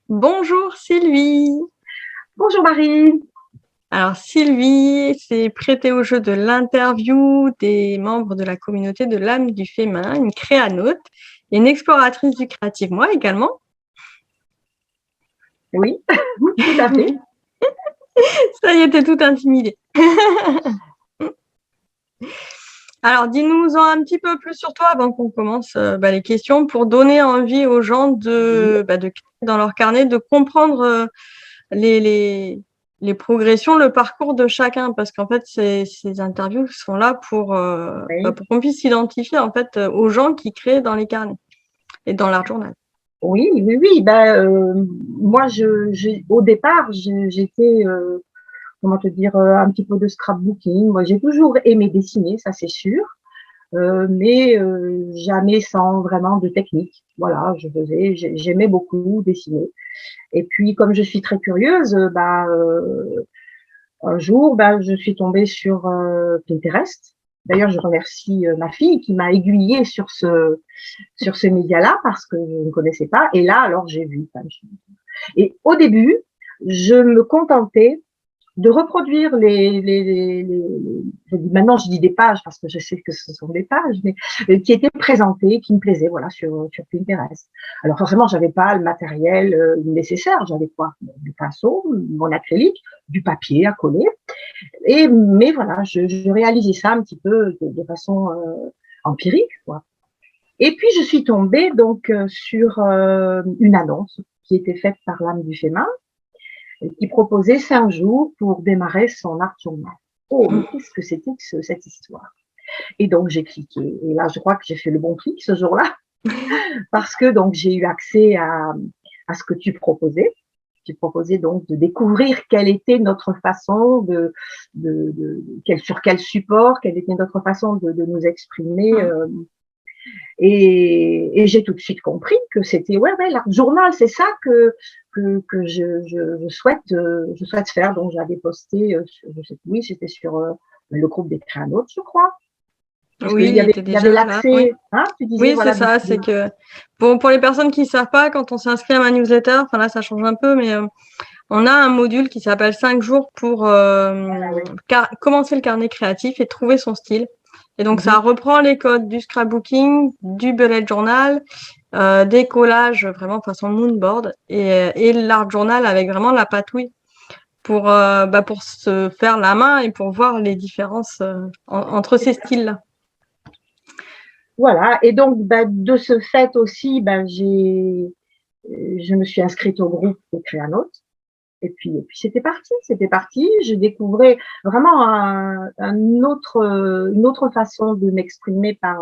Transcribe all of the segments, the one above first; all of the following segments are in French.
Bonjour Sylvie. Bonjour Marie. Alors Sylvie s'est prêtée au jeu de l'interview des membres de la communauté de l'âme du féminin, une créanote et une exploratrice du créatif. Moi également. Oui, tout à fait. Ça y est, t'es toute intimidée. Alors dis-nous-en un petit peu plus sur toi avant qu'on commence les questions pour donner envie aux gens de dans leur carnet de comprendre les, les, les progressions, le parcours de chacun, parce qu'en fait, ces interviews sont là Oui, pour qu'on puisse s'identifier en fait aux gens qui créent dans les carnets et dans l'art journal. oui, oui, oui. Moi, au départ, j'étais, comment te dire, un petit peu de scrapbooking. Moi, j'ai toujours aimé dessiner, ça c'est sûr, mais jamais sans vraiment de technique. Voilà, j'aimais beaucoup dessiner. Et puis, comme je suis très curieuse, un jour, je suis tombée sur Pinterest. D'ailleurs, je remercie ma fille qui m'a aiguillée sur ce média-là parce que je ne connaissais pas. Et là, alors, j'ai vu. Et au début, je me contentais de reproduire maintenant je dis des pages parce que je sais que ce sont des pages, mais qui étaient présentées, qui me plaisaient, voilà, sur Pinterest. Alors forcément, j'avais pas le matériel nécessaire, j'avais quoi? Du pinceau, mon acrylique, du papier à coller, mais voilà, je réalisais ça un petit peu de façon empirique, quoi. Et puis je suis tombée donc sur une annonce qui était faite par l'âme du féminin qui proposait 5 jours pour démarrer son art journal. Oh, mais qu'est-ce que c'était que cette histoire? Et donc j'ai cliqué. Et là, je crois que j'ai fait le bon clic ce jour-là, parce que donc j'ai eu accès à ce que tu proposais. Tu proposais donc de découvrir quelle était notre façon sur quel support, quelle était notre façon de nous exprimer. Et j'ai tout de suite compris que c'était ouais l'art journal, c'est ça que je souhaite faire. Donc j'avais posté, je sais plus, oui, c'était sur le groupe des créanotes, je crois, parce Oui, qu'il il était y avait déjà là. Oui, l'accès, hein, tu disais oui, c'est voilà. ça. C'est que pour les personnes qui ne savent pas, quand on s'inscrit à ma newsletter, enfin là, ça change un peu, mais on a un module qui s'appelle 5 jours pour commencer le carnet créatif et trouver son style. Et donc, ça Mhm. reprend les codes du scrapbooking, du bullet journal, des collages vraiment façon moonboard et l'art journal avec vraiment la patouille pour se faire la main et pour voir les différences entre ces styles-là. Voilà. Et donc de ce fait aussi, je me suis inscrite au groupe des créanotes. Et puis c'était parti, c'était parti. Je découvrais vraiment une autre façon de m'exprimer par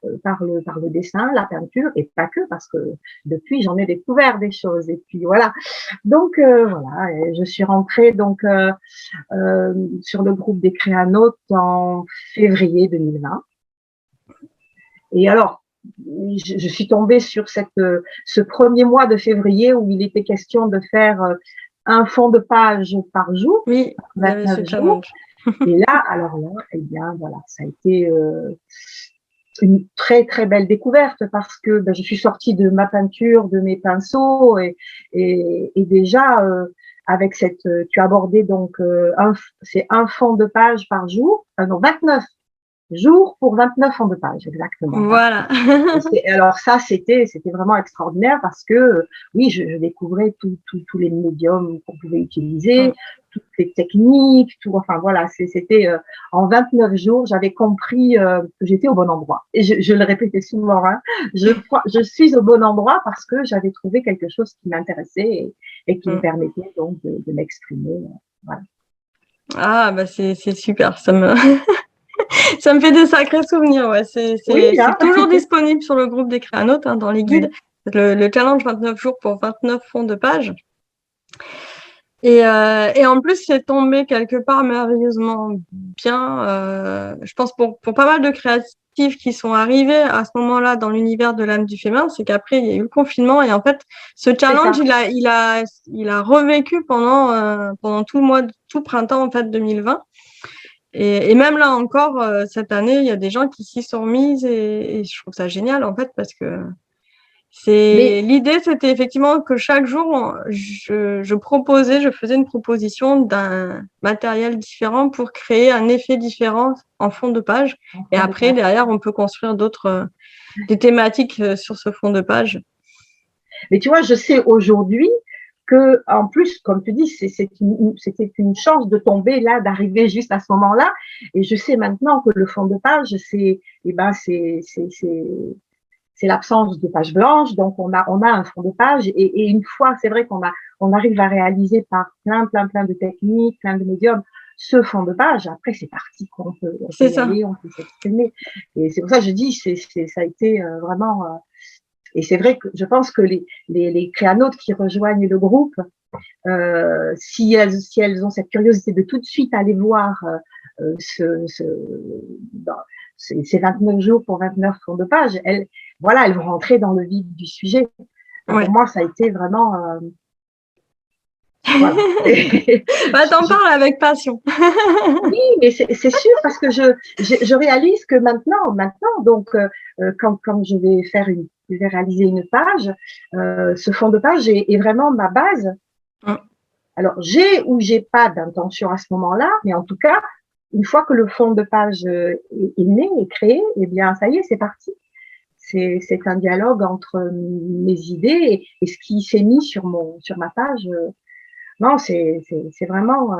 le dessin, la peinture, et pas que, parce que depuis, j'en ai découvert des choses. Et puis voilà. Donc voilà, et je suis rentrée donc sur le groupe des créanotes en février 2020. Et alors, je suis tombée sur ce premier mois de février où il était question de faire un fond de page par jour, Oui, il y avait ce 29 jours. challenge. Et là, alors là, eh bien voilà, ça a été une très très belle découverte parce que je suis sortie de ma peinture, de mes pinceaux et déjà avec tu as abordé donc c'est un fond de page par jour, non 29 jours pour 29 fonds de page exactement. Voilà. Voilà. Alors ça, c'était vraiment extraordinaire parce que oui, je découvrais tous les médiums qu'on pouvait utiliser, toutes les techniques, tout. Enfin voilà, c'était en 29 jours, j'avais compris que j'étais au bon endroit. Et je le répétais souvent, hein, je suis au bon endroit parce que j'avais trouvé quelque chose qui m'intéressait et qui me permettait donc de m'exprimer. Voilà. Ah, bah c'est super. Ça me fait des sacrés souvenirs. Ouais. Oui, C'est hein. toujours disponible sur le groupe des créanotes dans les guides. Oui. Le challenge 29 jours pour 29 fonds de page. Et en plus, c'est tombé quelque part merveilleusement bien. Je pense pour pas mal de créatifs qui sont arrivés à ce moment-là dans l'univers de l'âme du féminin, c'est qu'après il y a eu le confinement et en fait, ce C'est challenge, ça. il a revécu pendant tout le mois, tout le printemps en fait 2020. Et même là encore, cette année, il y a des gens qui s'y sont mis et je trouve ça génial en fait parce que Mais L'idée, c'était effectivement que chaque jour, je faisais une proposition d'un matériel différent pour créer un effet différent en fond de page. en Et fond de après, page. derrière, on peut construire des thématiques sur ce fond de page. Mais tu vois, je sais aujourd'hui que, en plus, comme tu dis, c'était une chance de tomber là, d'arriver juste à ce moment-là. Et je sais maintenant que le fond de page, c'est l'absence de page blanche. Donc, on a un fond de page. Et une fois, c'est vrai on arrive à réaliser par plein de techniques, plein de médiums, ce fond de page. Après, c'est parti, quoi. On peut C'est y ça. aller, on peut s'exprimer. Et c'est pour ça que je dis, ça a été vraiment, et c'est vrai que je pense que les créanotes qui rejoignent le groupe, si elles ont cette curiosité de tout de suite aller voir dans, ces 29 jours pour 29 fonds de page, elles vont rentrer dans le vif du sujet. Enfin, Ouais. pour moi, ça a été vraiment, voilà. Bah, t'en parles avec passion. Oui, mais c'est sûr parce que je réalise que maintenant, donc quand je vais réaliser une page, ce fond de page est vraiment ma base. Alors j'ai ou j'ai pas d'intention à ce moment-là, mais en tout cas, une fois que le fond de page est né, est créé, eh bien ça y est, c'est parti. C'est un dialogue entre mes idées et ce qui s'est mis sur ma page. Non, c'est vraiment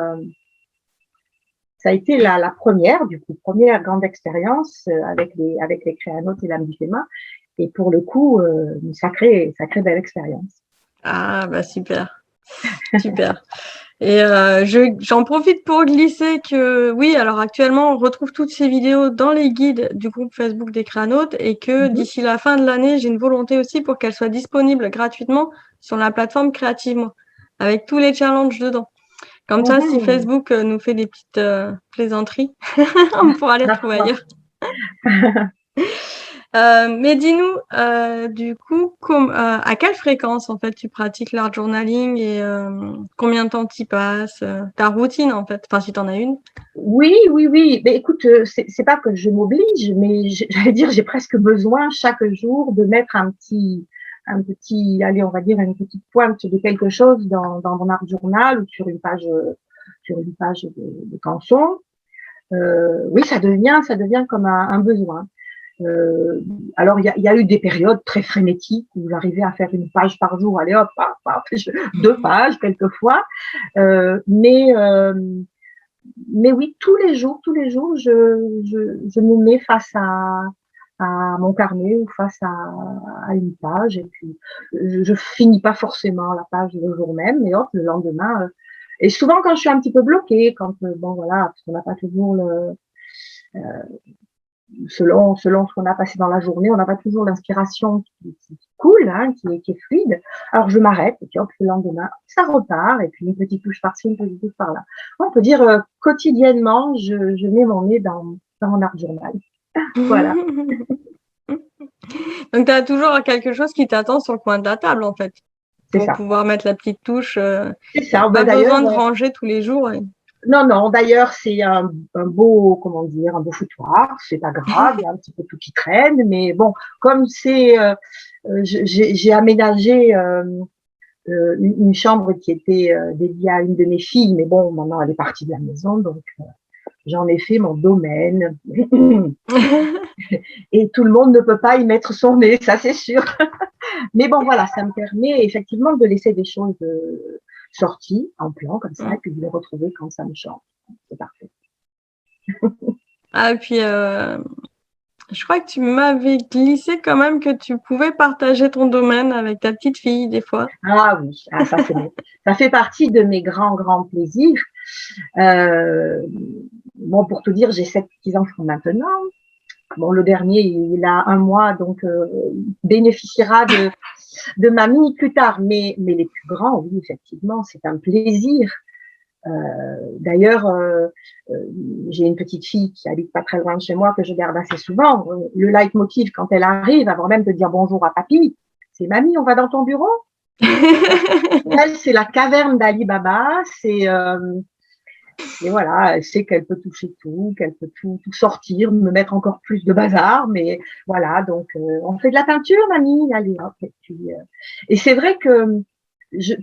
ça a été la première grande expérience avec les créanotes et l'âme du Théma. Et pour le coup, une sacrée belle expérience. Ah, bah super. Super. Et j'en profite pour glisser que oui, alors actuellement, on retrouve toutes ces vidéos dans les guides du groupe Facebook des Créanotes et que d'ici la fin de l'année, j'ai une volonté aussi pour qu'elles soient disponibles gratuitement sur la plateforme Créativement, avec tous les challenges dedans. Comme ça, si Facebook nous fait des petites plaisanteries, on pourra les retrouver ailleurs. Mais dis-nous, du coup, à quelle fréquence en fait tu pratiques l'art journaling et combien de temps tu y passes, ta routine en fait, enfin si t'en as une. Oui. Mais écoute, c'est pas que je m'oblige, mais j'allais dire, j'ai presque besoin chaque jour de mettre allez, on va dire une petite pointe de quelque chose dans mon art journal ou sur une page de canson. Oui, ça devient comme un besoin. Alors il y a eu des périodes très frénétiques où j'arrivais à faire une page par jour, allez hop, 2 pages quelquefois, mais oui, tous les jours, je me mets face à mon carnet ou face à une page et puis je finis pas forcément la page le jour même, mais hop, le lendemain. Et souvent quand je suis un petit peu bloquée, quand bon voilà, parce qu'on n'a pas toujours selon ce qu'on a passé dans la journée, on n'a pas toujours l'inspiration qui coule, hein, qui est fluide. Alors je m'arrête et puis hop, le lendemain, ça repart et puis une petite touche par-ci, une petite touche par-là. On peut dire quotidiennement, je mets mon nez dans mon art journal. Voilà. Donc tu as toujours quelque chose qui t'attend sur le coin de la table en fait, C'est pour ça. pouvoir mettre la petite touche. C'est ça. Pas D'ailleurs, besoin de ranger tous les jours. non. D'ailleurs, c'est un beau, comment dire, un beau foutoir. C'est pas grave, il y a un petit peu tout qui traîne, mais bon, comme j'ai aménagé une chambre qui était dédiée à une de mes filles, mais bon, maintenant elle est partie de la maison, donc j'en ai fait mon domaine. Et tout le monde ne peut pas y mettre son nez, ça c'est sûr. Mais bon, voilà, ça me permet effectivement de laisser des choses sorties en plan comme ça, et puis de les retrouver quand ça me chante. C'est parfait. Ah, et puis je crois que tu m'avais glissé quand même que tu pouvais partager ton domaine avec ta petite fille des fois. Ah oui, ça c'est bon. Ça fait partie de mes grands plaisirs. Bon, pour te dire, j'ai 7 petits-enfants maintenant. Bon, le dernier, il a 1 mois, donc bénéficiera de mamie plus tard. Mais les plus grands, oui, effectivement, c'est un plaisir. D'ailleurs, j'ai une petite fille qui habite pas très loin de chez moi que je garde assez souvent. Le leitmotiv quand elle arrive, avant même de dire bonjour à papy, c'est mamie, on va dans ton bureau. Elle, c'est la caverne d'Ali Baba. Et voilà, elle sait qu'elle peut toucher tout, qu'elle peut tout sortir, me mettre encore plus de bazar, mais voilà, donc on fait de la peinture, mamie, allez hop. Et puis, et c'est vrai que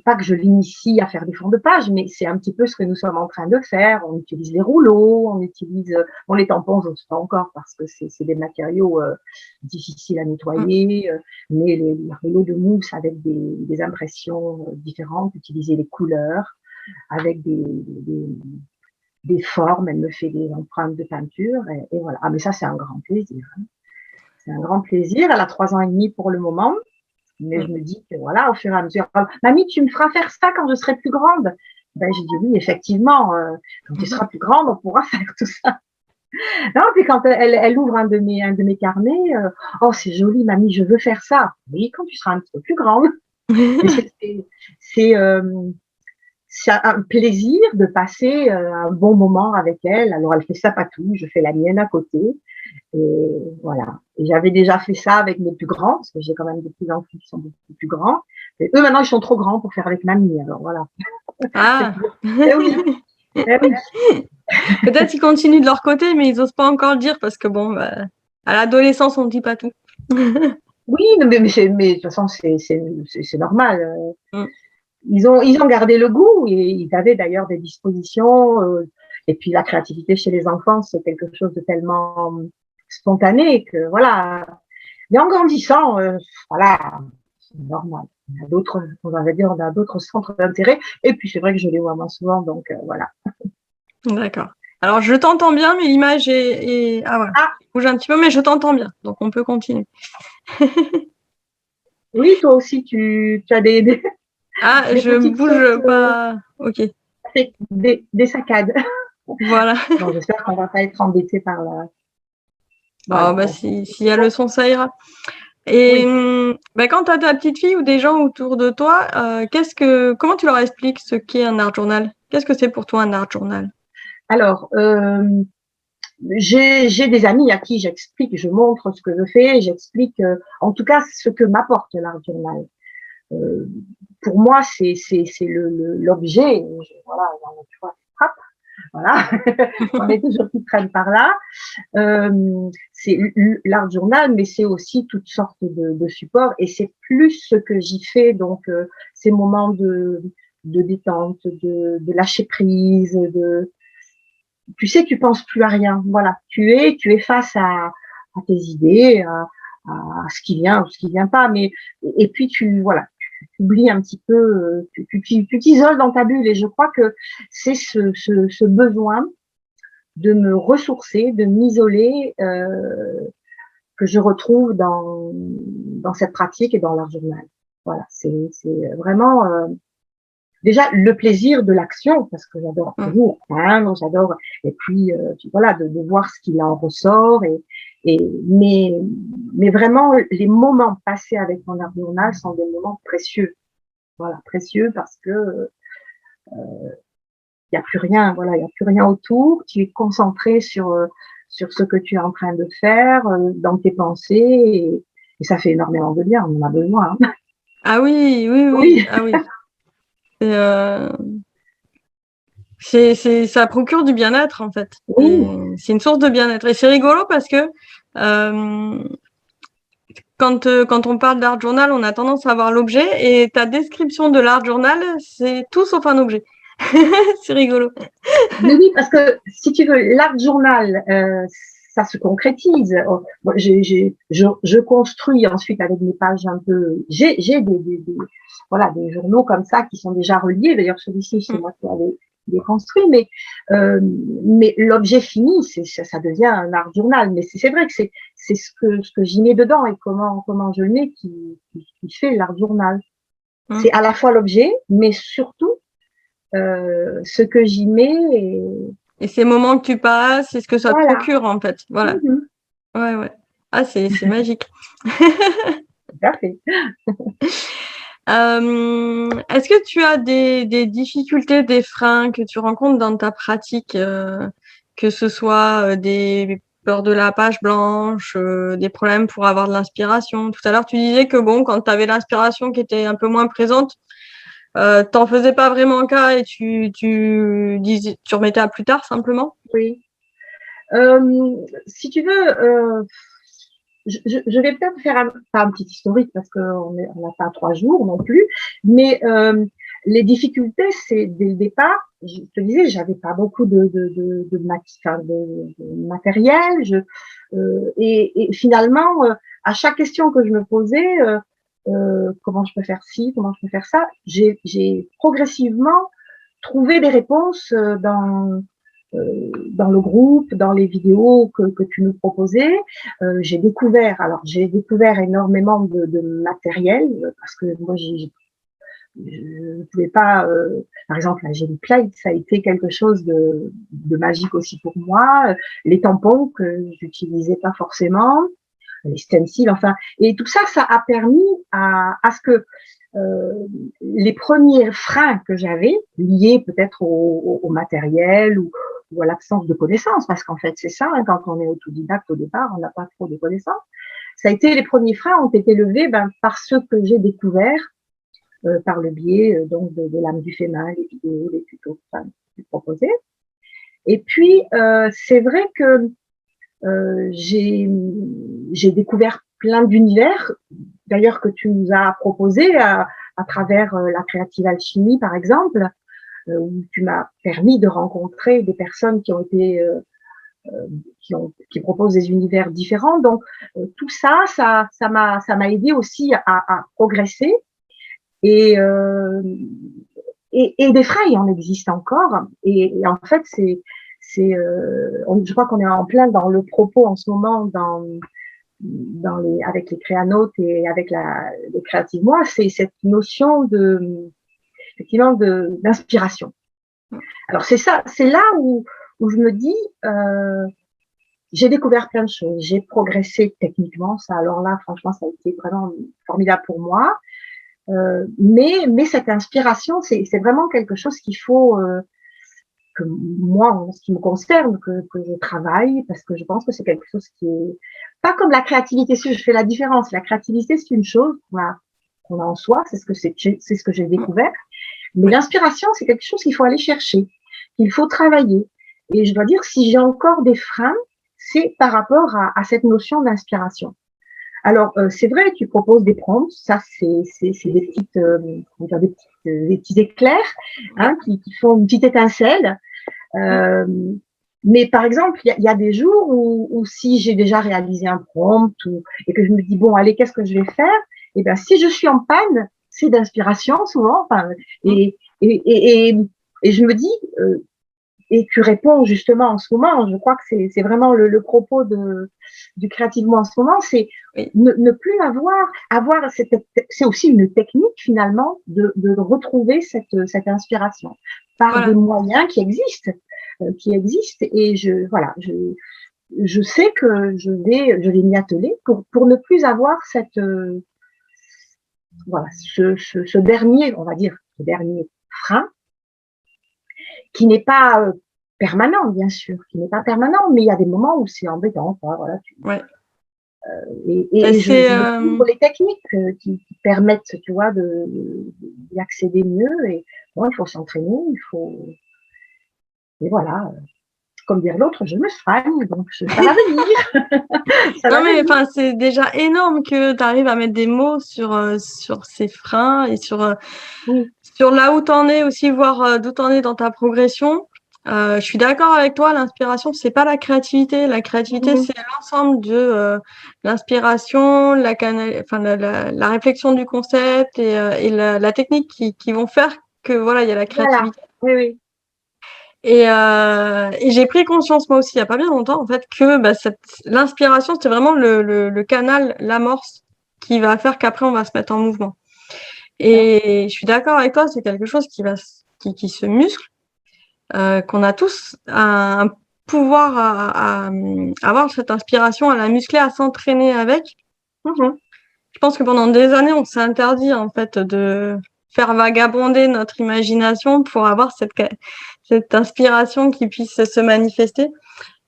pas que je l'initie à faire des fonds de page, mais c'est un petit peu ce que nous sommes en train de faire. On utilise les rouleaux, on utilise, bon, les tampons, je ne sais pas encore parce que c'est des matériaux difficiles à nettoyer, mais les rouleaux de mousse avec des impressions différentes, utiliser les couleurs avec des formes, elle me fait des empreintes de peinture et voilà. Ah mais ça c'est un grand plaisir. Hein. C'est un grand plaisir. Elle a 3 ans et demi pour le moment, mais je me dis que voilà, au fur et à mesure. Mamie, tu me feras faire ça quand je serai plus grande. Ben j'ai dit oui, effectivement. Quand tu seras plus grande, on pourra faire tout ça. Non, puis quand elle ouvre un de mes carnets, oh c'est joli, mamie, je veux faire ça. Oui, quand tu seras un petit peu plus grande. C'est c'est un plaisir de passer un bon moment avec elle. Alors, elle fait sa patouille, je fais la mienne à côté. Et voilà. Et j'avais déjà fait ça avec mes plus grands, parce que j'ai quand même des petits-enfants qui sont beaucoup plus grands. Et eux, maintenant, ils sont trop grands pour faire avec mamie. Alors, voilà. Ah. Eh oui. Eh oui. Peut-être ils continuent de leur côté, mais ils n'osent pas encore le dire parce que bon, bah, à l'adolescence, on ne dit pas tout. Oui, mais de toute façon, c'est normal. Mm. Ils ont gardé le goût et ils avaient d'ailleurs des dispositions. Et puis la créativité chez les enfants, c'est quelque chose de tellement spontané que voilà. Mais en grandissant, voilà, c'est normal. On a d'autres, on va dire, on a d'autres centres d'intérêt. Et puis c'est vrai que je les vois moins souvent, donc voilà. D'accord. Alors je t'entends bien, mais l'image est... Ah voilà. Ah, Je bouge un petit peu, mais je t'entends bien, donc on peut continuer. oui, toi aussi, tu as Ah, des je petites bouge fautes, pas. Ok. des saccades. Voilà. Bon, j'espère qu'on va pas être embêté par la. Ah Voilà. bah Bon. s'il y a le son, ça ira. Et Oui. bah, quand tu as ta petite fille ou des gens autour de toi, comment tu leur expliques ce qu'est un art journal? Qu'est-ce que c'est pour toi un art journal? Alors, j'ai des amis à qui j'explique, je montre ce que je fais, j'explique en tout cas ce que m'apporte l'art journal. Euh, pour moi, c'est l'objet. Voilà, tu vois, hop, voilà, on est toujours qui traîne par là. C'est l'art journal, mais c'est aussi toutes sortes de supports et c'est plus ce que j'y fais. Donc, ces moments de détente, de lâcher prise, tu sais, tu penses plus à rien. Voilà, tu es face à tes idées, à ce qui vient ou ce qui vient pas. Mais et puis voilà, tu oublies un petit peu, tu t'isoles dans ta bulle. Et je crois que c'est ce besoin de me ressourcer, de m'isoler, que je retrouve dans cette pratique et dans l'art journal. Voilà, c'est vraiment déjà le plaisir de l'action parce que j'adore toujours peindre, j'adore et puis voilà de voir ce qu'il en ressort et mais vraiment les moments passés avec mon art journal sont des moments précieux. Voilà, précieux parce que il y a plus rien, voilà, il y a plus rien autour, tu es concentré sur ce que tu es en train de faire dans tes pensées et ça fait énormément de bien, on en a besoin. Hein. Ah oui, oui, oui. Oui. Ah oui. Ça procure du bien-être en fait. Oui. C'est une source de bien-être. Et c'est rigolo parce que quand on parle d'art journal, on a tendance à voir l'objet et ta description de l'art journal, c'est tout sauf un objet. C'est rigolo. Mais oui, parce que si tu veux, l'art journal, ça se concrétise. Moi, je construis ensuite avec mes pages un peu. J'ai voilà, des journaux comme ça qui sont déjà reliés. D'ailleurs, celui-ci, c'est moi qui l'ai construit. Mais l'objet fini, ça devient un art journal. Mais c'est vrai que c'est ce que j'y mets dedans et comment je le mets qui fait l'art journal. C'est à la fois l'objet, mais surtout ce que j'y mets. Et ces moments que tu passes, c'est ce que ça te Voilà. procure en fait. Voilà. Mm-hmm. Ouais, ouais. Ah, c'est magique. Tout à fait. Est-ce que tu as des difficultés, des freins que tu rencontres dans ta pratique, que ce soit des peurs de la page blanche, des problèmes pour avoir de l'inspiration? Tout à l'heure, tu disais que bon, quand tu avais l'inspiration qui était un peu moins présente, t'en faisais pas vraiment cas et tu remettais à plus tard simplement? Oui. Si tu veux, je vais peut-être faire pas un petit historique parce qu'on n'a pas 3 jours non plus, mais les difficultés, c'est dès le départ, je te disais, j'avais pas beaucoup de matériel, et finalement, à chaque question que je me posais, comment je peux faire ci, comment je peux faire ça, j'ai progressivement trouvé des réponses dans le groupe, dans les vidéos que tu nous proposais. J'ai découvert énormément de matériel parce que moi, je ne pouvais pas, par exemple, la Jelly Plate, ça a été quelque chose de magique aussi pour moi. Les tampons que j'utilisais pas forcément, les stencils, enfin, et tout ça, ça a permis à ce que les premiers freins que j'avais, liés peut-être au matériel ou à l'absence de connaissances, parce qu'en fait c'est ça, hein, quand on est autodidacte au départ, on n'a pas trop de connaissances. Ça a été les premiers freins ont été levés par ce que j'ai découvert par le biais donc de l'âme du FEMA, les vidéos, les tutos, enfin, proposés. Et puis c'est vrai que j'ai découvert plein d'univers, d'ailleurs que tu nous as proposé à travers la créative alchimie, par exemple, où tu m'as permis de rencontrer des personnes qui ont été qui proposent des univers différents. Donc tout ça, ça m'a aidé aussi à progresser et des freins, il en existe encore. Et en fait, je crois qu'on est en plein dans le propos en ce moment avec les créanotes et avec les créatifs moi, c'est cette notion effectivement d'inspiration. Alors c'est ça, c'est là où je me dis, j'ai découvert plein de choses, j'ai progressé techniquement, ça alors là franchement ça a été vraiment formidable pour moi. Mais cette inspiration, c'est vraiment quelque chose qu'il faut que moi, en ce qui me concerne, que je travaille, parce que je pense que c'est quelque chose qui est pas comme la créativité. Si je fais la différence, la créativité c'est une chose qu'on a en soi, c'est ce que j'ai découvert. Mais l'inspiration, c'est quelque chose qu'il faut aller chercher, qu'il faut travailler. Et je dois dire, si j'ai encore des freins, c'est par rapport à cette notion d'inspiration. Alors, c'est vrai, tu proposes des prompts, ça c'est des des petits éclairs hein, qui font une petite étincelle. Mais par exemple, il y a des jours où si j'ai déjà réalisé un prompt et que je me dis bon, allez, qu'est-ce que je vais faire? Et ben, si je suis en panne, c'est d'inspiration souvent. Enfin, et je me dis et tu réponds justement en ce moment. Je crois que c'est vraiment le propos du créativement en ce moment, c'est ne plus avoir c'est aussi une technique finalement de retrouver cette inspiration par des moyens qui existent et je sais que je vais m'y atteler pour ne plus avoir ce dernier, on va dire, ce dernier frein qui n'est pas permanent, bien sûr, qui n'est pas permanent, mais il y a des moments où c'est embêtant, quoi, voilà. Et je découvre les techniques qui permettent, tu vois, d'y accéder mieux. Et bon, il faut s'entraîner, et voilà. Comme dire l'autre, je me soigne, donc ça va venir. Non, mais enfin, c'est déjà énorme que tu arrives à mettre des mots sur ces freins et sur là où tu en es aussi, voir d'où tu en es dans ta progression. Je suis d'accord avec toi, l'inspiration, c'est pas la créativité. La créativité, c'est l'ensemble de l'inspiration, la réflexion du concept et la technique qui vont faire que voilà, il y a la créativité. Voilà. Oui. Et j'ai pris conscience moi aussi il y a pas bien longtemps en fait que l'inspiration c'était vraiment le canal, l'amorce qui va faire qu'après on va se mettre en mouvement. Et je suis d'accord avec toi, c'est quelque chose qui se muscle, qu'on a tous un pouvoir à avoir cette inspiration, à la muscler, à s'entraîner avec. Je pense que pendant des années on s'est interdit en fait de faire vagabonder notre imagination pour avoir cette inspiration qui puisse se manifester.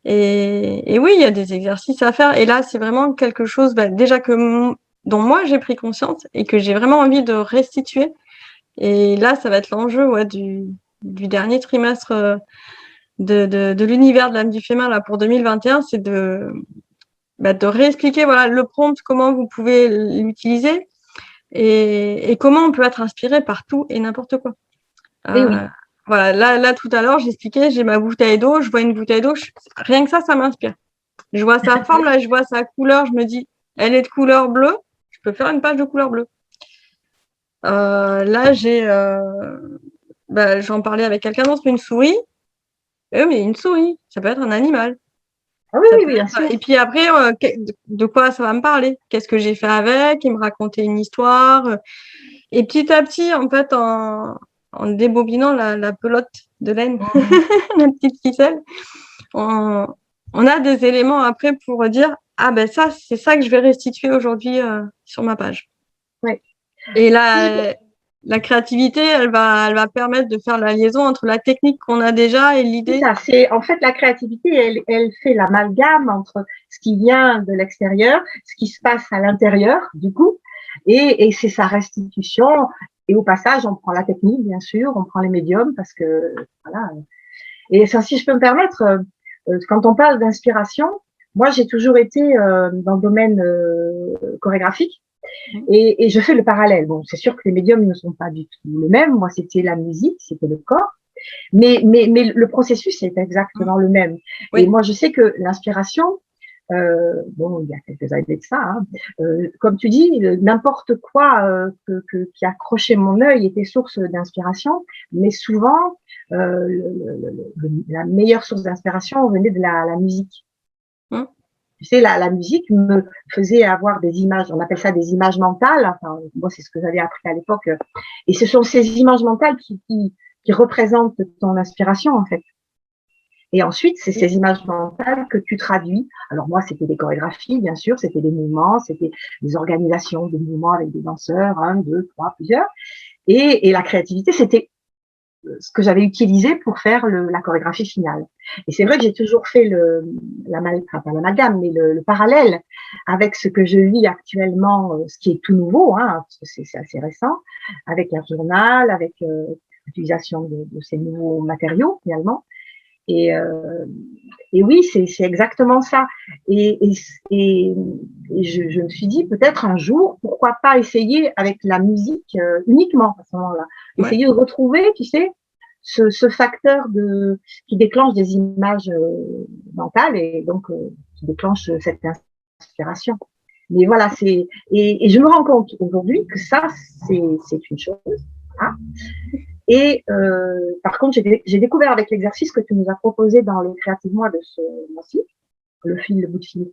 Et oui, il y a des exercices à faire. Et là, c'est vraiment quelque chose déjà dont moi j'ai pris conscience et que j'ai vraiment envie de restituer Et là, ça va être l'enjeu du dernier trimestre de l'univers de l'âme du féminin là, pour 2021, c'est de réexpliquer voilà, le prompt, comment vous pouvez l'utiliser et comment on peut être inspiré par tout et n'importe quoi. Et oui. Voilà, là, tout à l'heure, j'expliquais, j'ai ma bouteille d'eau, je vois une bouteille d'eau, rien que ça m'inspire. Je vois sa forme, là, je vois sa couleur, je me dis, elle est de couleur bleue, je peux faire une page de couleur bleue. Là, j'en parlais avec quelqu'un d'autre, une souris. Mais une souris, ça peut être un animal. Ah oui, oui, bien sûr. Et puis après, de quoi ça va me parler? Qu'est-ce que j'ai fait avec? Il me racontait une histoire. Et petit à petit, en fait, en débobinant la pelote de laine, la petite ficelle, on, on a des éléments après pour dire, ah ben ça, c'est ça que je vais restituer aujourd'hui sur ma page. Oui. Et là, la créativité, elle va permettre de faire la liaison entre la technique qu'on a déjà et l'idée. Ça, en fait, la créativité, elle fait l'amalgame entre ce qui vient de l'extérieur, ce qui se passe à l'intérieur, du coup, et c'est sa restitution. Et au passage, on prend la technique, bien sûr, on prend les médiums, parce que, voilà. Et ça, si je peux me permettre, quand on parle d'inspiration, moi, j'ai toujours été dans le domaine chorégraphique. Et je fais le parallèle. Bon, c'est sûr que les médiums ne sont pas du tout le même. Moi, c'était la musique, c'était le corps. Mais le processus est exactement le même. Oui. Et moi, je sais que l'inspiration, bon, il y a quelques années de ça, hein, comme tu dis, n'importe quoi qui accrochait mon œil était source d'inspiration, mais souvent, la meilleure source d'inspiration venait de la musique. Tu sais, la musique me faisait avoir des images, on appelle ça des images mentales, enfin, moi c'est ce que j'avais appris à l'époque, et ce sont ces images mentales qui représentent ton inspiration en fait. Et ensuite, c'est ces images mentales que tu traduis. Alors moi, c'était des chorégraphies, bien sûr, c'était des mouvements, c'était des organisations de mouvements avec des danseurs, 1, 2, 3, plusieurs. Et la créativité, c'était ce que j'avais utilisé pour faire la chorégraphie finale. Et c'est vrai que j'ai toujours fait pas l'amalgame, mais le parallèle avec ce que je vis actuellement, ce qui est tout nouveau, hein, parce que c'est assez récent, avec un journal, avec l'utilisation de ces nouveaux matériaux finalement. Et oui, c'est exactement ça. Et je me suis dit peut-être un jour, pourquoi pas essayer avec la musique uniquement à ce moment-là, essayer de retrouver, tu sais, ce facteur qui déclenche des images mentales et donc qui déclenche cette inspiration. Mais voilà, et je me rends compte aujourd'hui que ça c'est une chose. Hein. Et par contre, j'ai découvert avec l'exercice que tu nous as proposé dans le Creative Moi de ce mois-ci, le bout de fil.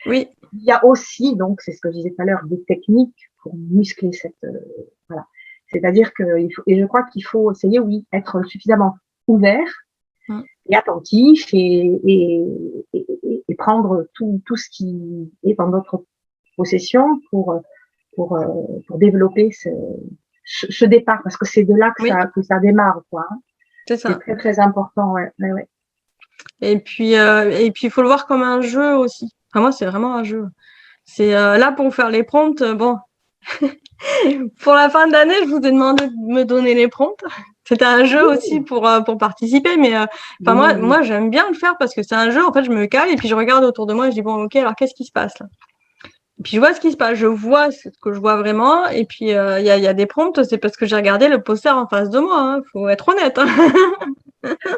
Oui. Il y a aussi, donc, c'est ce que je disais tout à l'heure, des techniques pour muscler voilà. C'est-à-dire et je crois qu'il faut essayer, oui, être suffisamment ouvert et attentif et prendre tout ce qui est en notre possession pour développer ce départ, parce que c'est de là que ça démarre, quoi. C'est ça. C'est très, très important, ouais. Et puis, il faut le voir comme un jeu aussi. Enfin, moi, c'est vraiment un jeu. C'est là pour faire les prompts. Bon, pour la fin d'année, je vous ai demandé de me donner les prompts. C'était un jeu aussi pour participer, mais enfin moi j'aime bien le faire parce que c'est un jeu. En fait, je me cale et puis je regarde autour de moi et je dis bon, ok, alors qu'est-ce qui se passe là? Et puis je vois ce qui se passe, je vois ce que je vois vraiment. Et puis il y a des prompts, c'est parce que j'ai regardé le poster en face de moi. Hein. Faut être honnête. Hein.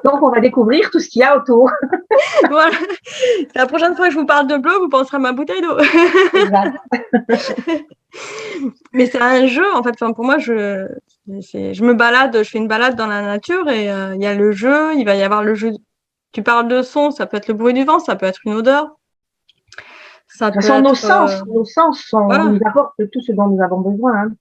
Donc on va découvrir tout ce qu'il y a autour. Voilà. La prochaine fois que je vous parle de bleu, vous penserez à ma bouteille d'eau. Exact. Mais c'est un jeu en fait. Enfin, pour moi, je me balade, je fais une balade dans la nature et il y a le jeu. Il va y avoir le jeu. Tu parles de son, ça peut être le bruit du vent, ça peut être une odeur. Ça de toute façon, nos sens voilà. nous apportent tout ce dont nous avons besoin. Hein.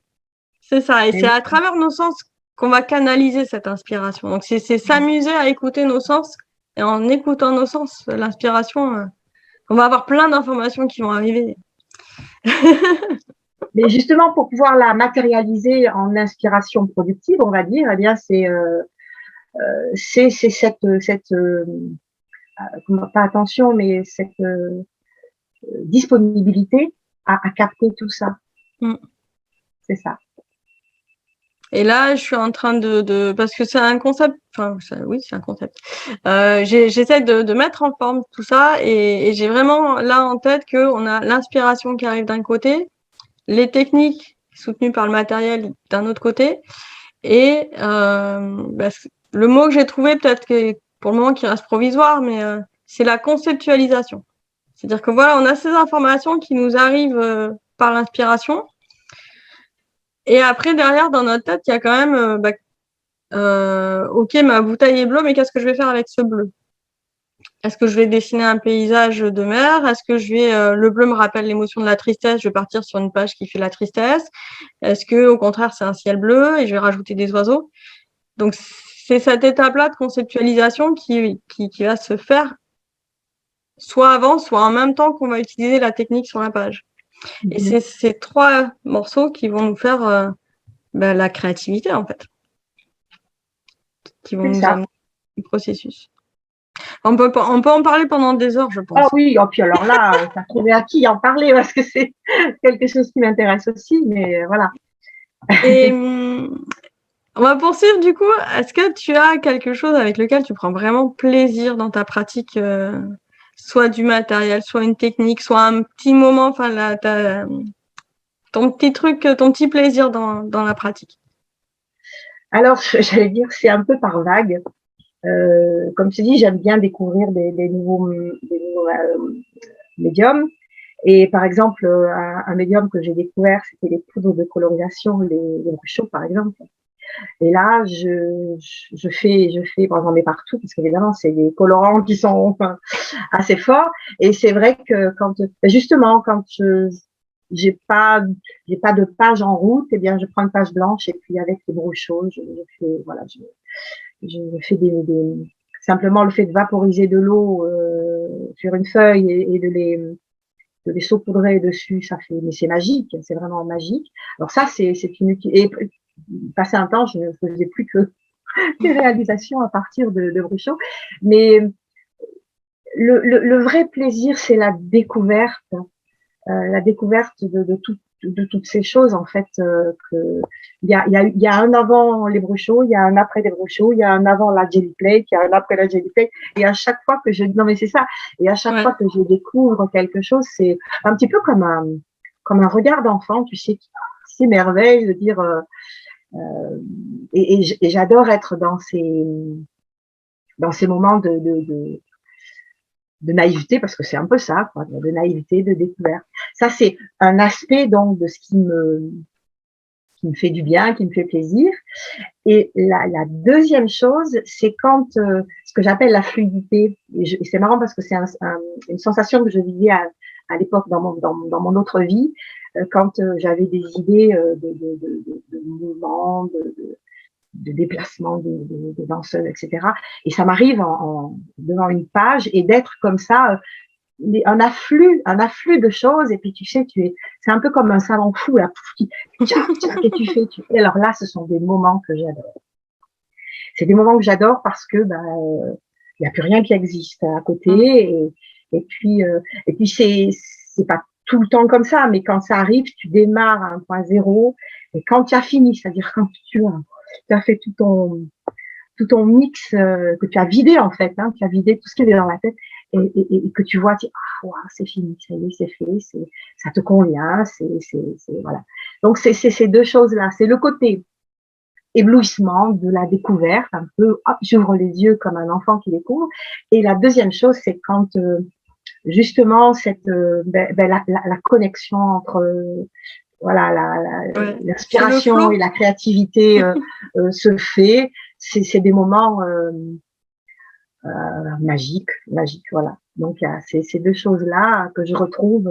C'est ça, et c'est à travers nos sens qu'on va canaliser cette inspiration. Donc c'est s'amuser à écouter nos sens et en écoutant nos sens, l'inspiration, on va avoir plein d'informations qui vont arriver. Mais justement, pour pouvoir la matérialiser en inspiration productive, on va dire, eh bien, c'est cette pas attention, mais cette disponibilité à capter tout ça. C'est ça. Et là, je suis en train parce que c'est un concept, enfin, oui, c'est un concept. J'essaie de mettre en forme tout ça et j'ai vraiment là en tête qu'on a l'inspiration qui arrive d'un côté, les techniques soutenues par le matériel d'un autre côté et le mot que j'ai trouvé peut-être que pour le moment qui reste provisoire, mais c'est la conceptualisation. C'est-à-dire que voilà, on a ces informations qui nous arrivent par l'inspiration. Et après, derrière, dans notre tête, il y a quand même, ok, ma bouteille est bleue, mais qu'est-ce que je vais faire avec ce bleu? Est-ce que je vais dessiner un paysage de mer? Est-ce que le bleu me rappelle l'émotion de la tristesse? Je vais partir sur une page qui fait la tristesse. Est-ce que, au contraire, c'est un ciel bleu et je vais rajouter des oiseaux? Donc, c'est cette étape-là de conceptualisation qui va se faire soit avant, soit en même temps qu'on va utiliser la technique sur la page. Et c'est ces 3 morceaux qui vont nous faire la créativité, en fait, qui vont nous amener au processus. On peut en parler pendant des heures, je pense. Ah oui, et puis alors là, t'as trouvé à qui en parler parce que c'est quelque chose qui m'intéresse aussi, mais voilà. Et on va poursuivre du coup. Est-ce que tu as quelque chose avec lequel tu prends vraiment plaisir dans ta pratique, soit du matériel, soit une technique, soit un petit moment, enfin ton petit truc, ton petit plaisir dans la pratique? Alors, j'allais dire, c'est un peu par vague. Comme tu dis, j'aime bien découvrir des nouveaux médiums. Et par exemple, un médium que j'ai découvert, c'était les poudres de colorisation, les bruchaux, par exemple. Et là, je fais, bon, j'en mets partout, parce qu'évidemment, c'est des colorants qui sont assez forts. Et c'est vrai que justement, quand j'ai pas de page en route, eh bien, je prends une page blanche et puis avec les bruchaux, je fais, voilà, je fais simplement le fait de vaporiser de l'eau sur une feuille et de les saupoudrer dessus, ça fait, mais c'est magique, c'est vraiment magique. Alors ça, c'est une et passé un temps, je ne faisais plus que des réalisations à partir de Bruchot, mais le vrai plaisir, c'est la découverte de toutes ces choses en fait. Il y a un avant les Bruchots, il y a un après les Bruchots, il y a un avant la Jelly Plate, il y a un après la Jelly Plate, et à chaque fois que non mais c'est ça, et à chaque fois que je découvre quelque chose, c'est un petit peu comme un regard d'enfant, tu sais, qui s'émerveille de dire et j'adore être dans ces moments de naïveté, parce que c'est un peu ça, quoi, de naïveté, de découverte. Ça, c'est un aspect donc de ce qui me fait du bien, qui me fait plaisir. Et la deuxième chose, c'est quand ce que j'appelle la fluidité. Et c'est marrant parce que c'est une sensation que je vivais à l'époque dans mon autre vie, quand j'avais des idées de mouvements, de déplacement de danseuses, etc. Et ça m'arrive devant une page et d'être comme ça, un afflux de choses. Et puis tu sais, c'est un peu comme un savant fou là, qu'est-ce que tu fais, alors là, ce sont des moments que j'adore. C'est des moments que j'adore parce que il y a plus rien qui existe à côté et puis c'est pas tout le temps comme ça, mais quand ça arrive, tu démarres à un point zéro et quand tu as fini, c'est-à-dire quand tu as fait tout ton mix que tu as vidé en fait, hein, tu as vidé tout ce qui est dans la tête et que tu vois, wow, c'est fini, ça y est, c'est fait, ça te convient, voilà. Donc c'est ces deux choses-là, c'est le côté éblouissement de la découverte, un peu, hop, j'ouvre les yeux comme un enfant qui découvre. Et la deuxième chose, c'est quand justement la connexion entre voilà l'inspiration et la créativité se fait. C'est des moments magiques, voilà. Donc il y a ces deux choses-là que je retrouve,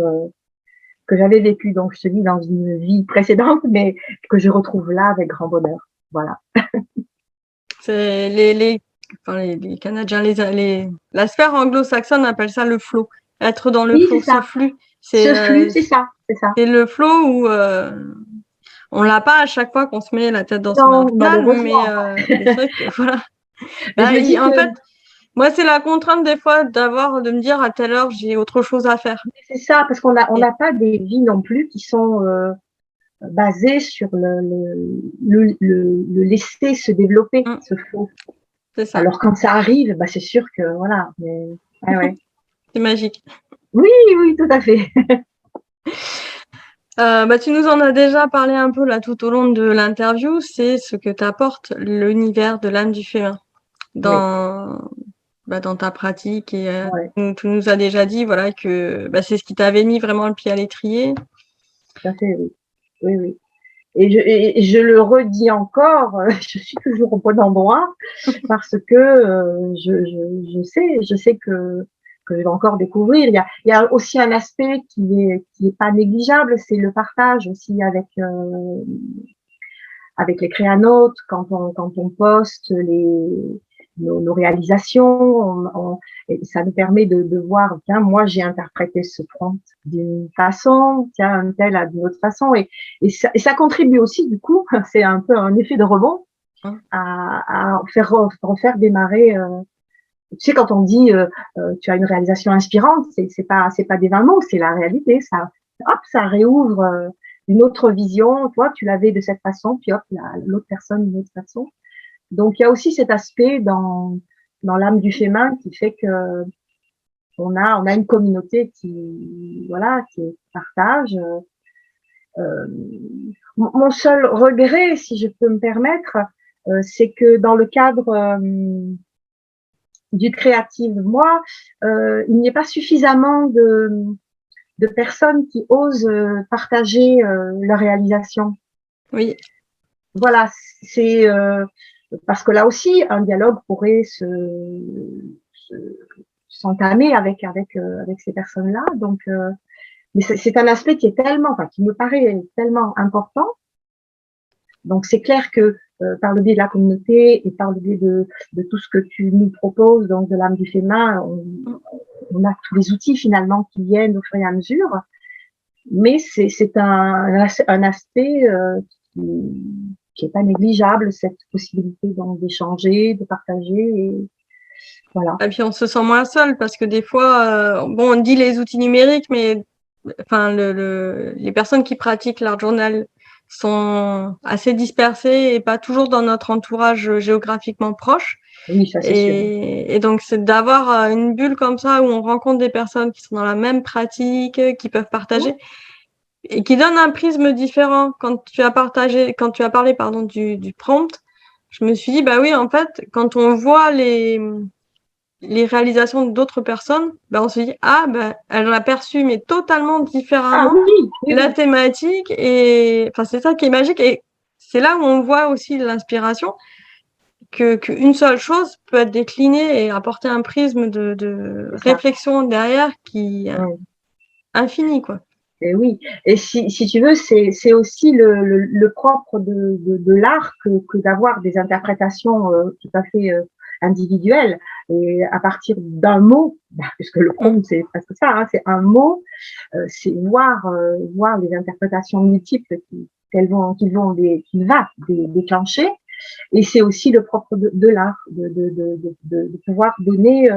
que j'avais vécu, donc je te dis, dans une vie précédente, mais que je retrouve là avec grand bonheur. Voilà. C'est les Canadiens, la sphère anglo-saxonne appelle ça le flow. Être dans le flow, ce flux. Ce flux, c'est ça. C'est le flow où on l'a pas à chaque fois qu'on se met la tête dans son arcade, mais c'est vrai que voilà. En fait, moi, c'est la contrainte des fois de me dire à telle heure j'ai autre chose à faire. C'est ça, parce qu'on n'a pas des vies non plus qui sont basé sur le laisser se développer, ce flow. C'est ça. Alors quand ça arrive, c'est sûr que voilà. Mais, ouais. C'est magique. Oui, tout à fait. Tu nous en as déjà parlé un peu là tout au long de l'interview. C'est ce que t'apporte l'univers de l'âme du féminin dans ta pratique, et tu nous as déjà dit voilà que c'est ce qui t'avait mis vraiment le pied à l'étrier. Tout à fait, oui. Et je le redis encore, je suis toujours au bon endroit parce que je sais que je vais encore découvrir. Il y a aussi un aspect qui est pas négligeable, c'est le partage aussi avec les créanotes quand on poste nos réalisations, ça nous permet de voir, tiens, moi j'ai interprété ce prompt d'une façon, tiens, un tel a d'une autre façon, et ça contribue aussi, du coup, c'est un peu un effet de rebond à faire démarrer. Tu sais, quand on dit tu as une réalisation inspirante, c'est pas des 20 mots, c'est la réalité. Ça réouvre une autre vision. Toi, tu l'avais de cette façon, puis hop, l'autre personne d'une autre façon. Donc, il y a aussi cet aspect dans l'âme du féminin qui fait que on a une communauté qui partage. Mon seul regret, si je peux me permettre, c'est que dans le cadre du créatif, moi, il n'y a pas suffisamment de personnes qui osent partager leur réalisation. Oui. Voilà, c'est parce que là aussi, un dialogue pourrait s'entamer avec ces personnes-là. Donc, mais c'est un aspect qui me paraît tellement important. Donc, c'est clair que par le biais de la communauté et par le biais de tout ce que tu nous proposes, donc de l'âme du féminin, on a tous les outils finalement qui viennent au fur et à mesure. Mais c'est un aspect qui est pas négligeable, cette possibilité donc d'échanger, de partager, et voilà. Et puis on se sent moins seul parce que des fois, on dit les outils numériques, mais enfin les personnes qui pratiquent l'art journal sont assez dispersées et pas toujours dans notre entourage géographiquement proche. Oui, ça c'est sûr. Et donc c'est d'avoir une bulle comme ça où on rencontre des personnes qui sont dans la même pratique, qui peuvent partager et qui donnent un prisme différent. Quand tu as parlé du prompt, je me suis dit oui, en fait, quand on voit les réalisations d'autres personnes, on se dit elle l'a perçu mais totalement différemment la thématique, et enfin c'est ça qui est magique, et c'est là où on voit aussi l'inspiration, qu'une seule chose peut être déclinée et apporter un prisme de réflexion derrière qui est infini, quoi. Et oui, et si tu veux, c'est aussi le propre de l'art que d'avoir des interprétations tout à fait individuelles, et à partir d'un mot, puisque le prompt c'est presque ça, c'est un mot, c'est voir les interprétations multiples qu'il va déclencher. Et c'est aussi le propre de l'art, de pouvoir donner.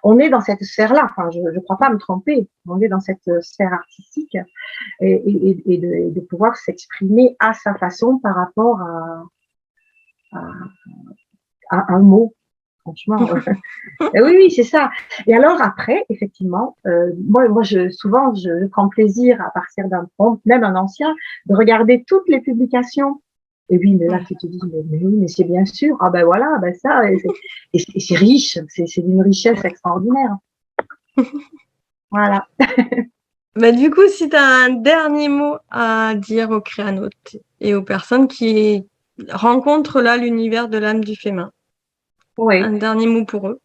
On est dans cette sphère-là. Enfin, je crois pas me tromper. On est dans cette sphère artistique, et de pouvoir s'exprimer à sa façon par rapport à un mot. Franchement, oui, c'est ça. Et alors après, effectivement, moi, souvent, je prends plaisir à partir d'un prompt, même un ancien, de regarder toutes les publications. Et oui, mais là, tu te dis, mais oui, mais c'est bien sûr. Ah ben voilà, ça, et c'est riche, c'est d'une richesse extraordinaire. Voilà. Du coup, si tu as un dernier mot à dire aux créanotes et aux personnes qui rencontrent là l'univers de l'âme du féminin, un dernier mot pour eux.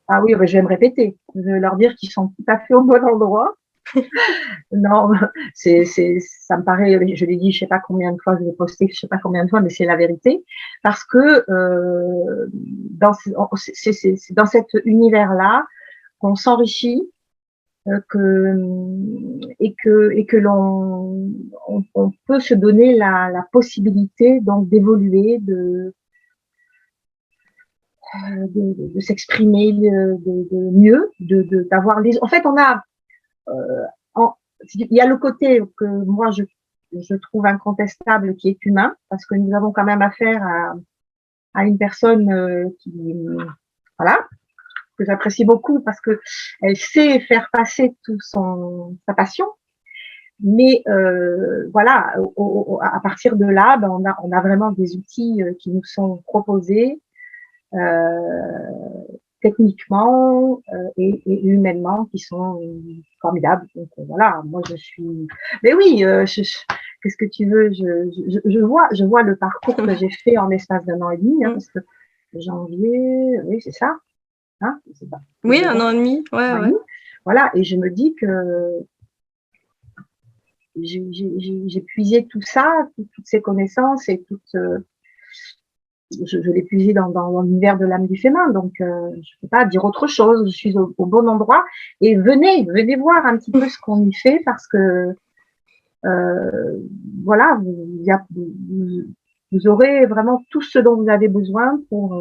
Ah oui, je vais me répéter. Je vais leur dire qu'ils sont tout à fait au bon endroit. Non, ça me paraît, je l'ai dit, je sais pas combien de fois, je l'ai posté, je sais pas combien de fois, mais c'est la vérité, parce que c'est dans cet univers-là qu'on s'enrichit, et que on peut se donner la possibilité donc d'évoluer, de s'exprimer de mieux, d'avoir les. En fait, on a il y a le côté que moi je trouve incontestable, qui est humain, parce que nous avons quand même affaire à une personne qui, voilà, que j'apprécie beaucoup parce que elle sait faire passer sa passion. Mais voilà, à partir de là, ben, on a vraiment des outils qui nous sont proposés techniquement et humainement qui sont formidables. Donc voilà, moi je suis. Mais oui, qu'est-ce que tu veux, je vois le parcours que j'ai fait en l'espace d'un an et demi, hein, parce que janvier, oui c'est ça, hein, c'est pas. Oui, 1 an et demi, ouais. Voilà, et je me dis que j'ai puisé tout ça, toutes ces connaissances et toutes. Je l'ai puisé dans l'univers de l'âme du féminin, donc je ne peux pas dire autre chose. Je suis au bon endroit. Et venez voir un petit peu ce qu'on y fait, parce que voilà, vous aurez vraiment tout ce dont vous avez besoin pour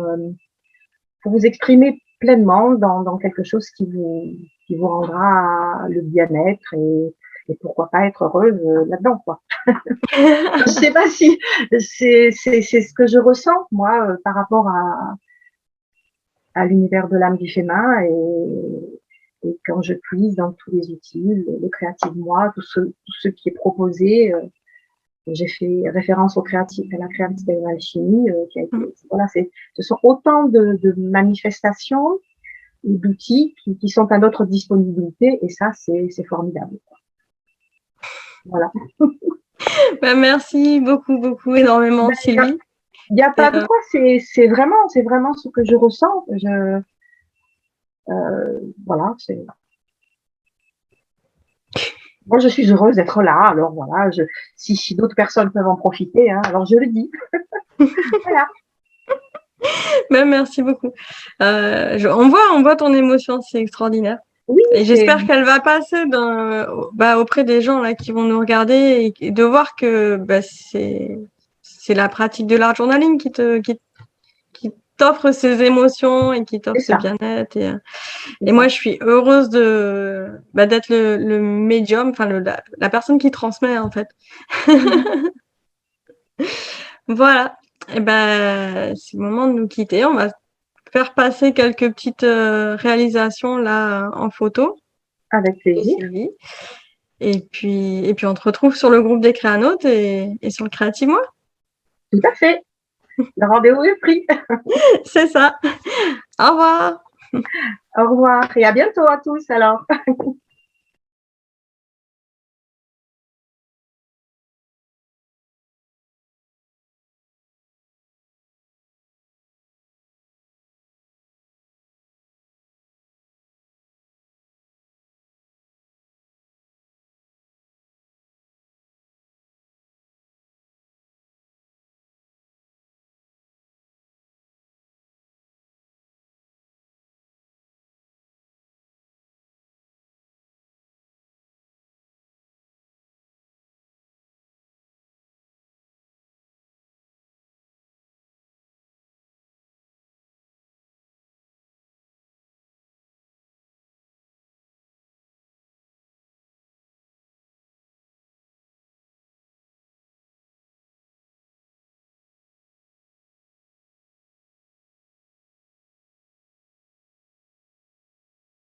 vous exprimer pleinement dans quelque chose qui vous rendra le bien-être et pourquoi pas être heureuse là-dedans, quoi. Je sais pas si c'est ce que je ressens, moi, par rapport à l'univers de l'âme du féminin, et quand je puise dans tous les outils, le créatif moi, tout ce qui est proposé, j'ai fait référence à la créativité de l'alchimie, qui a été, voilà, ce sont autant de manifestations ou d'outils qui sont à notre disponibilité, et ça, c'est formidable. Voilà. Ben, merci beaucoup, énormément, Sylvie. Il n'y a pas de quoi, c'est vraiment ce que je ressens. Voilà, moi je suis heureuse d'être là. Alors voilà, si d'autres personnes peuvent en profiter, hein, alors je le dis. Voilà. Ben, merci beaucoup. On voit ton émotion, c'est extraordinaire. Oui, et j'espère qu'elle va passer auprès des gens là qui vont nous regarder, et de voir que c'est la pratique de l'art journaling qui t'offre ces émotions et qui t'offre ce bien-être. Et moi, je suis heureuse d'être le médium, enfin la personne qui transmet, en fait. Voilà. Et ben, c'est le moment de nous quitter. On va faire passer quelques petites réalisations là en photo. Avec plaisir. Et puis on te retrouve sur le groupe des créanautes et sur le Creative Moi. Tout à fait. Le rendez-vous est pris. C'est ça. Au revoir. Au revoir et à bientôt à tous alors.